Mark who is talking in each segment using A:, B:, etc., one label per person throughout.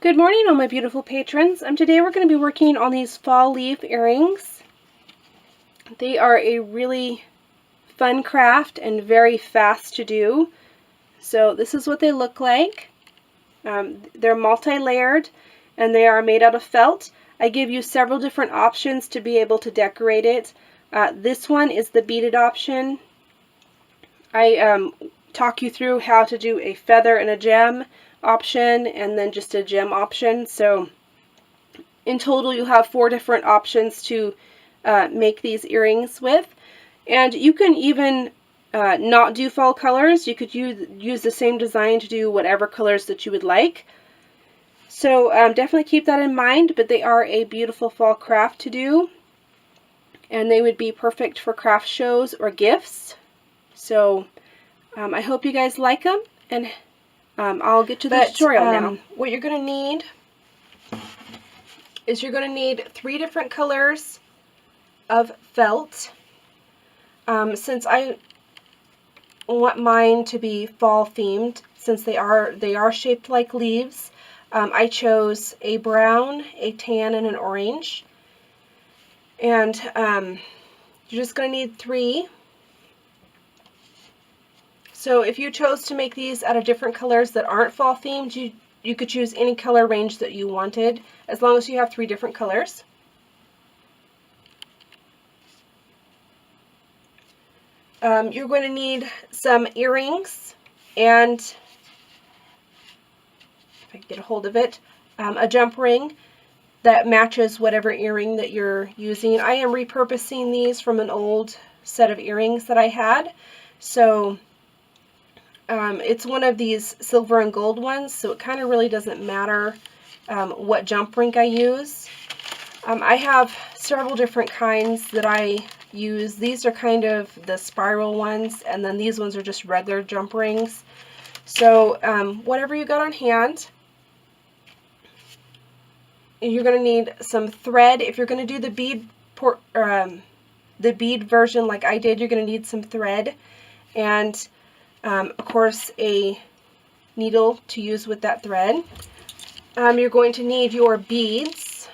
A: Good morning, all my beautiful patrons. Today we're going to be working on these fall leaf earrings. They are a really fun craft and very fast to do. So this is what they look like. They're multi-layered and they are made out of felt. I give you several different options to be able to decorate it. This one is the beaded option. I talk you through how to do a feather and a gem option and then just a gem option. So in total you'll have 4 different options to make these earrings with. And you can even not do fall colors. You could use the same design to do whatever colors that you would like. So definitely keep that in mind, but they are a beautiful fall craft to do. And they would be perfect for craft shows or gifts. So I hope you guys like them, and I'll get to the tutorial now. What you're going to need is you're going to need 3 different colors of felt. Since I want mine to be fall themed, since they are shaped like leaves, I chose a brown, a tan, and an orange. And you're just going to need 3. So if you chose to make these out of different colors that aren't fall themed, you could choose any color range that you wanted, as long as you have 3 different colors. You're going to need some earrings and, if I can get a hold of it, a jump ring that matches whatever earring that you're using. I am repurposing these from an old set of earrings that I had. So it's one of these silver and gold ones, so it kind of really doesn't matter what jump ring I use. I have several different kinds that I use. These are kind of the spiral ones, and then these ones are just regular jump rings. So whatever you got on hand. You're going to need some thread. If you're going to do the bead version like I did, you're going to need some thread, and of course a needle to use with that thread. You're going to need your beads.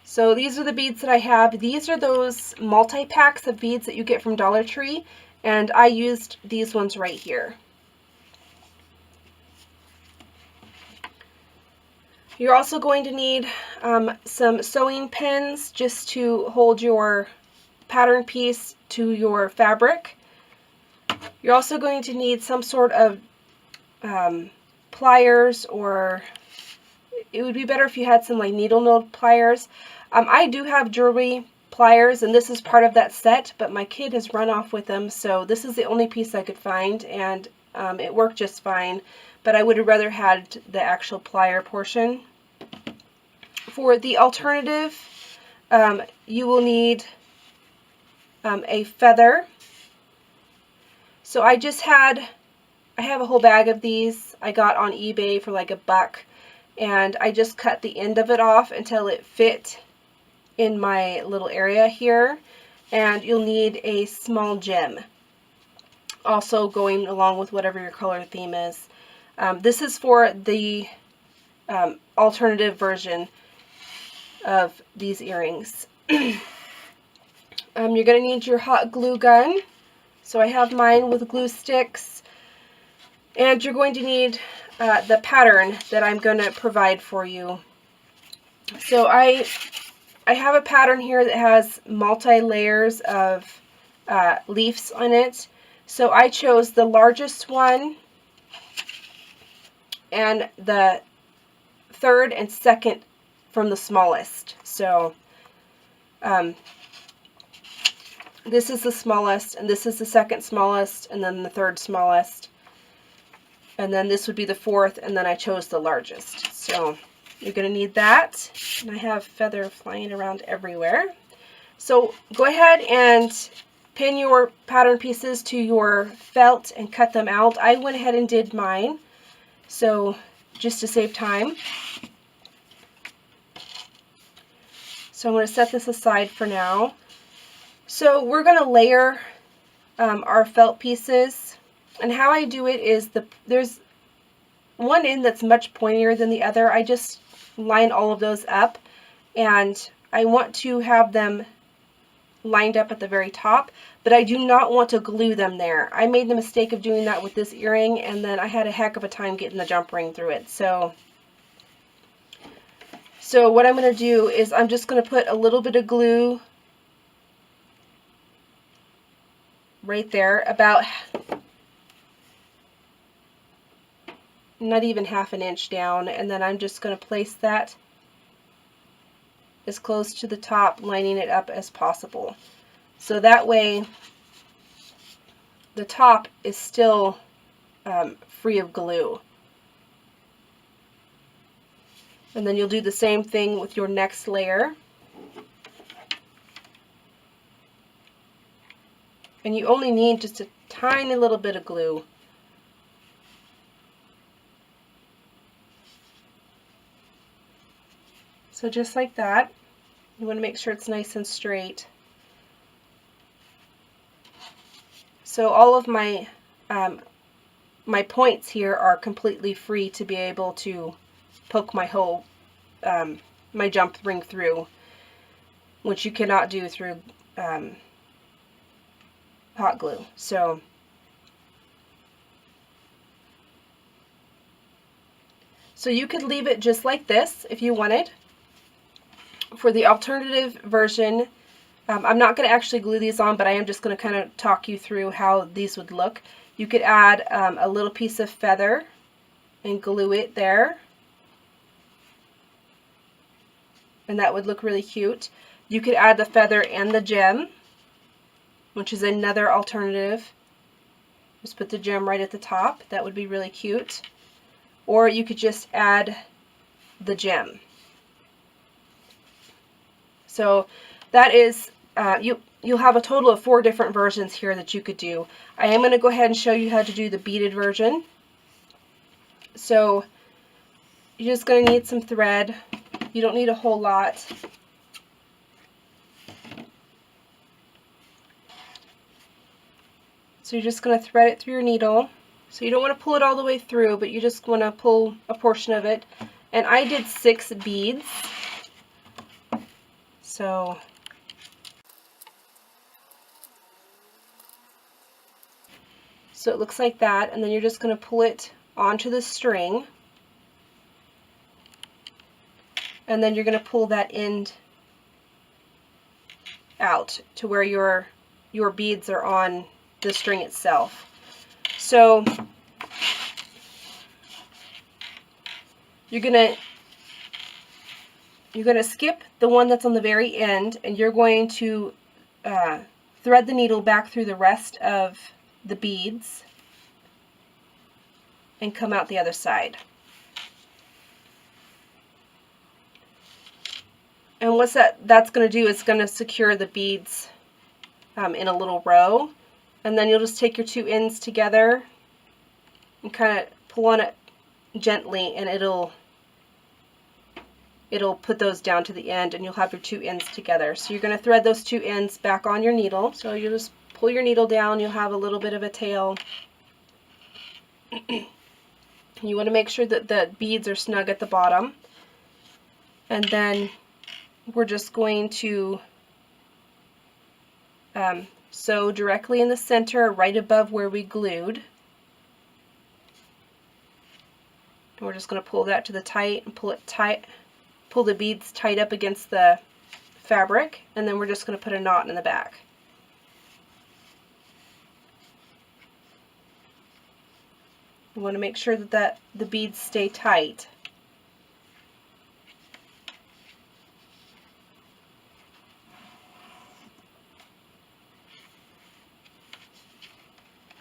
A: So these are the beads that I have. These are those multi-packs of beads that you get from Dollar Tree, and I used these ones right here. You're also going to need some sewing pins just to hold your pattern piece to your fabric. You're also going to need some sort of pliers, or it would be better if you had some like needle nose pliers. I do have jewelry pliers, and this is part of that set, but my kid has run off with them, so this is the only piece I could find, and it worked just fine, but I would have rather had the actual plier portion. For the alternative, you will need a feather. So I have a whole bag of these I got on eBay for like $1, and I just cut the end of it off until it fit in my little area here. And you'll need a small gem, also going along with whatever your color theme is. This is for the alternative version of these earrings. You're going to need your hot glue gun. So I have mine with glue sticks. And you're going to need the pattern that I'm going to provide for you. So I have a pattern here that has multi-layers of leaves on it. So I chose the largest one and the third and second from the smallest. So this is the smallest, and this is the second smallest, and then the third smallest, and then this would be the fourth, and then I chose the largest. So you're going to need that, and I have feather flying around everywhere. So go ahead and pin your pattern pieces to your felt and cut them out. I went ahead and did mine, so just to save time. So I'm going to set this aside for now. So we're going to layer our felt pieces, and how I do it is there's one end that's much pointier than the other. I just line all of those up, and I want to have them lined up at the very top, but I do not want to glue them there. I made the mistake of doing that with this earring, and then I had a heck of a time getting the jump ring through it. So what I'm going to do is I'm just going to put a little bit of glue right there, about not even half an inch down, and then I'm just going to place that as close to the top, lining it up as possible. So that way the top is still free of glue. And then you'll do the same thing with your next layer. And you only need just a tiny little bit of glue. So just like that. You want to make sure it's nice and straight. So all of my my points here are completely free to be able to poke my hole, my jump ring through, which you cannot do through hot glue. So you could leave it just like this if you wanted. For the alternative version, I'm not going to actually glue these on, but I am just going to kind of talk you through how these would look. You could add a little piece of feather and glue it there, and that would look really cute. You could add the feather and the gem, which is another alternative. Just put the gem right at the top. That would be really cute. Or you could just add the gem. So that is, you'll have a total of 4 different versions here that you could do. I am going to go ahead and show you how to do the beaded version. So you're just going to need some thread. You don't need a whole lot. So you're just going to thread it through your needle. So you don't want to pull it all the way through, but you just want to pull a portion of it. And I did 6 beads. So it looks like that, and then you're just going to pull it onto the string, and then you're going to pull that end out to where your beads are on the string itself. So you're going to skip the one that's on the very end, and you're going to thread the needle back through the rest of the beads and come out the other side. And what that's going to do is going to secure the beads in a little row, and then you'll just take your 2 ends together and kind of pull on it gently, and it'll put those down to the end, and you'll have your 2 ends together. So you're going to thread those 2 ends back on your needle. So you just pull your needle down, you'll have a little bit of a tail. You want to make sure that the beads are snug at the bottom. And then we're just going to sew directly in the center, right above where we glued. And we're just going to pull that to the tight and pull it tight, pull the beads tight up against the fabric, and then we're just going to put a knot in the back. You want to make sure that the beads stay tight.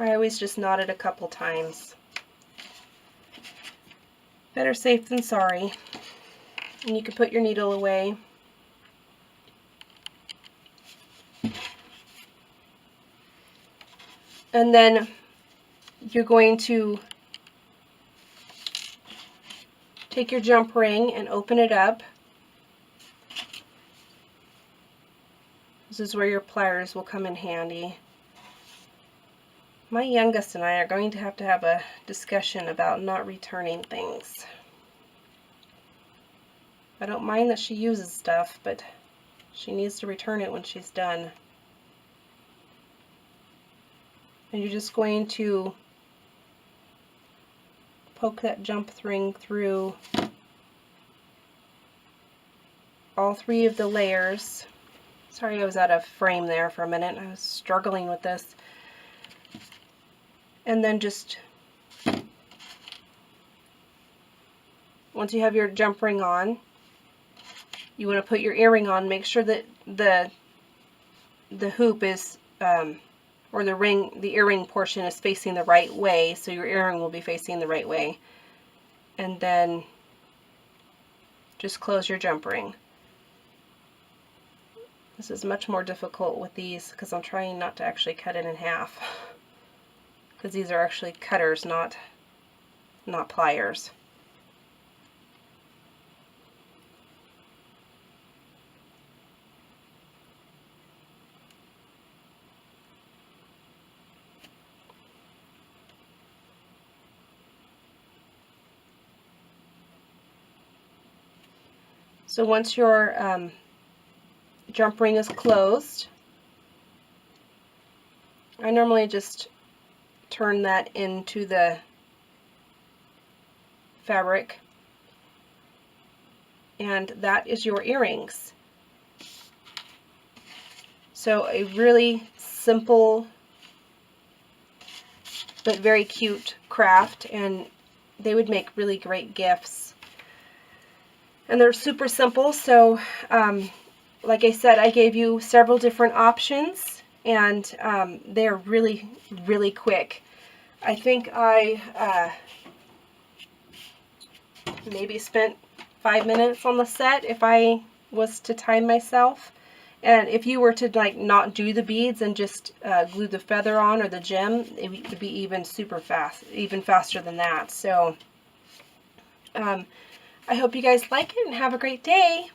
A: I always just knot it a couple times. Better safe than sorry. And you can put your needle away. And then you're going to take your jump ring and open it up. This is where your pliers will come in handy. My youngest and I are going to have a discussion about not returning things. I don't mind that she uses stuff, but she needs to return it when she's done. And you're just going to poke that jump ring through all 3 of the layers. Sorry I was out of frame there for a minute. I was struggling with this. And then just, once you have your jump ring on, you want to put your earring on. Make sure that the hoop is, or the earring portion is facing the right way, so your earring will be facing the right way. And then just close your jump ring. This is much more difficult with these because I'm trying not to actually cut it in half, because these are actually cutters, not pliers. So once your jump ring is closed, I normally just turn that into the fabric, and that is your earrings. So a really simple but very cute craft, and they would make really great gifts. And they're super simple, so like I said, I gave you several different options, and they're really, really quick. I think I maybe spent 5 minutes on the set if I was to time myself. And if you were to like not do the beads and just glue the feather on or the gem, it would be even super fast, even faster than that. So I hope you guys like it and have a great day.